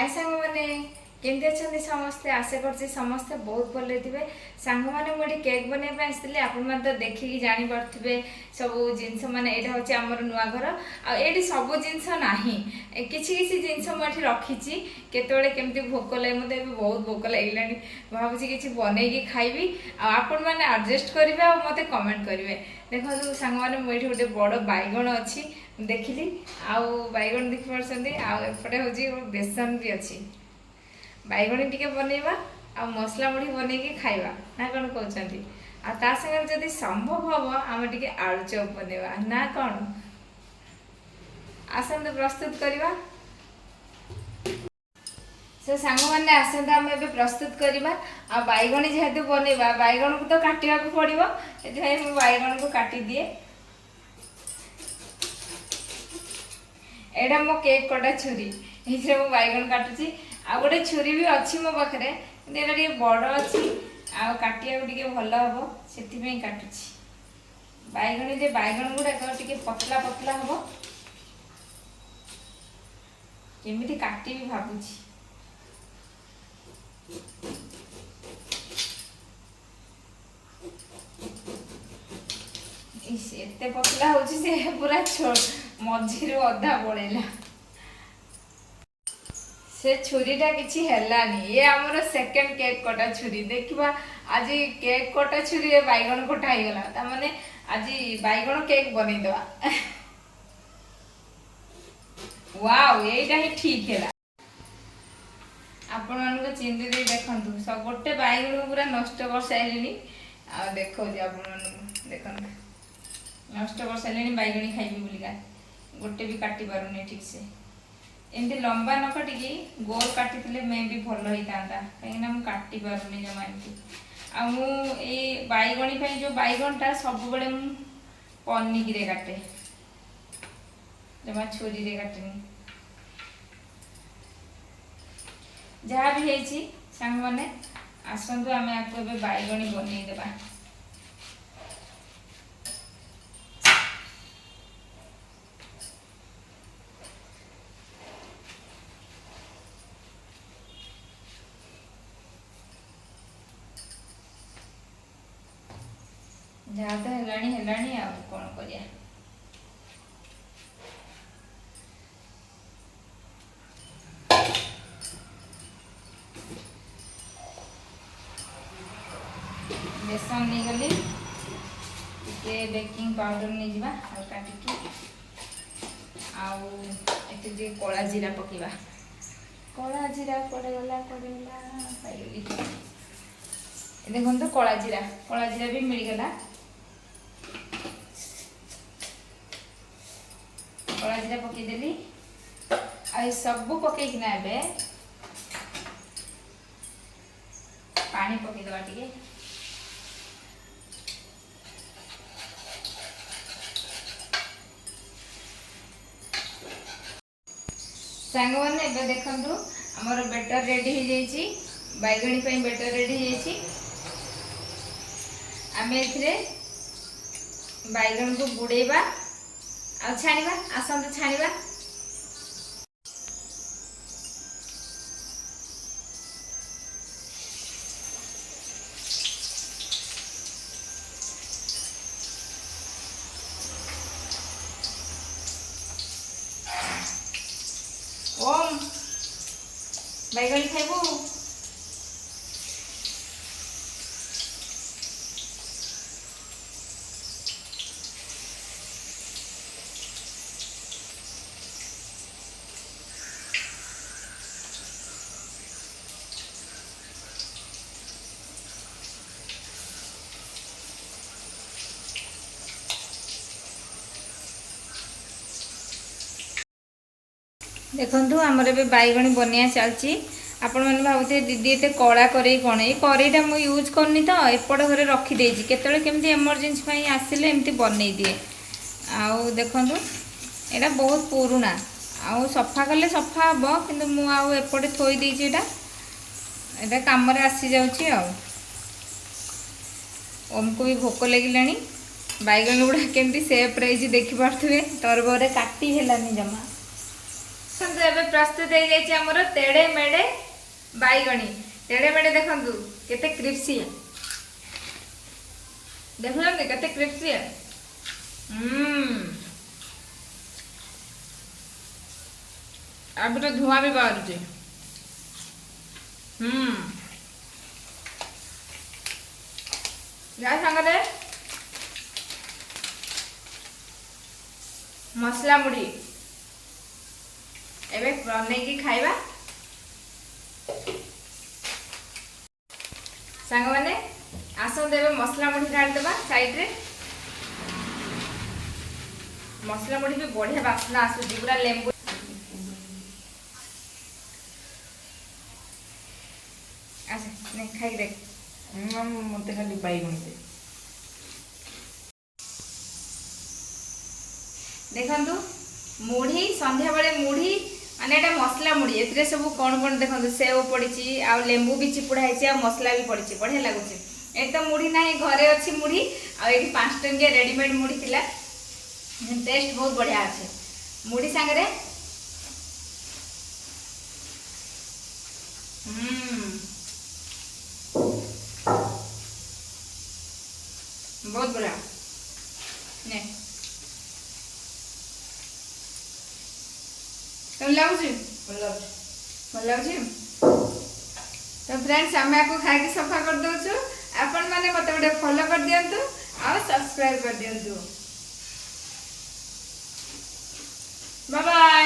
हाय सांग मैंने केमती अच्छा समस्ते आशा कर समस्ते बहुत भले थे सांग मैंने मुझे केक बनवाई आसती आपण तो देखिकी जापे सब जिनस मैंने यहाँ हूँ आमर नुआ घर आठी सब जिनस ना कि जिनस मुझे रखी केतवे केमती भोक लगे मतलब बहुत भोक लगे भावुँ कि बनईकि खाइबी आपण मैंने आडजस्ट करेंगे मत कमेंट करेंगे देखो सांग मैंने मुझे गोटे बड़ बैगण अच्छी देखिली आउ बैगण देख पारे हूँ बेसन भी अच्छी बैगणी टी बनवा आ मसला मुढ़ी बनईकि खाइबा ना कौन कहते आ सागर जदि संभव हम आम टे आलू चॉप बनवा ना कौन आसतु प्रस्तुत करवा से सांग मैंने आसतु आम ए प्रस्तुत करवा आ बैगणी जेहेतु बनवा बैगण को तो काटा पड़ो ये बैगण को काटी दिए एटा मो केक कटा छुरी ये मो बैगण काटुची आ गोटे छुरी भी अच्छी मो पाखे ये बड़ अच्छी आ काटिया टे भल हम से काटुची बैगणी जे बैगण गुड़ाक टे पतला पतला हम केमी काटी भी भावुची एते पतला होची से पूरा मझी अधा पड़ेगा से छुरीटा किसी हेलानी ये आमर सेकेंड केक कटा छुरी देखा आज केक कटा छुरी बैगण कटा हो गला माने आज बैगण केक बनईदवा वाओ यहीटा ही ठीक है आपण मान चिंदी दे देखु सब गोटे बैगण को पूरा नष्ट कर सारे आ देखा देख नष्ट कर सारे बैगणी खाइबी बोलिका गोटे भी काटी पारुनी ठीक से एमती लंबा न काटिकी गोल काटी मे भी भल होता कहीं काटी पारुनी जमा एमती आ बैगणी जो बैगणटा सब बड़े पनिकी रे काटे जमा छुरी रे काटेनी जहाँ भी है सांग मैंने आसतु आम आपको बैगणी बनईदेवा जहाँ तो हेलानी आ कौन करिया बेसन नहीं गली टे बेकिंग पाउडर नहीं जावा हल्का टिके आते कला जीरा पकेबा कला जीरा पड़ेगला पाइली देखो तो कला जीरा भी मिलगला कला जीरा पकईदेली आ सब पकईकिना पानी पकईदवा टे सांग मैंने देखु आमर बेटर रेडी हो जाइए बैगणी बेटर रेडी हो आम ए बैगण को बुड़ेबा आ छाणीबा आसतु छाणीबा ओम बैगणी खाइबू देखु आमर ए बैगणी बनया चलती आपण मैंने भावुथे दीदी एत कला करेई कौन ये करेईटा मुझे यूज करनी तो एपट घरे रखीदे केतले केमती एमरजेन्सी आसिले एमती बनई दिए आउ देखु यहाँ बहुत पुराना आउ सफा कले सफा हम कि मुझे थोई देती यहाँ कम आसी जाऊँगी ओम को भी भोक लगिला बैगण गुड़ा केमती सेप रही देखिपे तरबरे काटी हेलानी जमा एबे प्रस्तुत हो जाइए हमर तेड़े मेड़े बैगणी तेड़े मेड़े देखंतु केते क्रिप्सी देखुन केते क्रिप्सी अब तो धुआं भी बाहर या संगरे मसला मुड़ी एबे बनेगी खाइबा सांग माने आसन देबे मसला मुड़ी ढाल देबा साइड रे मसला मुड़ी भी बढ़िया बास्ना आसुची पूरा लेंबू अच्छा नहीं खाई देख मते खाली बैगण से देखंतु मुढ़ी संध्या बेले मुढ़ी माने एटा मसला मुढ़ी एतरे सब कोन कोन देखंतु सेव पड़ीची आ लेंबू भी चिपुड़ा हैची आ मसला भी पड़ीची बढ़िया लागुची ए तो मुढ़ी नाही घरे अछि मुढ़ी आ एठी 5 टंकिया रेडीमेड मुढ़ी थिला टेस्ट बहुत बढ़िया अच्छे मुढ़ी सांगरे बहुत बढ़िया ने तुम लाउजी भल लाउजी तो फ्रेंड्स आम आपको खाई सफा कर दउछु आपण माने मते गोटे फॉलो कर दियंतु आ सब्सक्राइब कर दियंतु बाय बाय।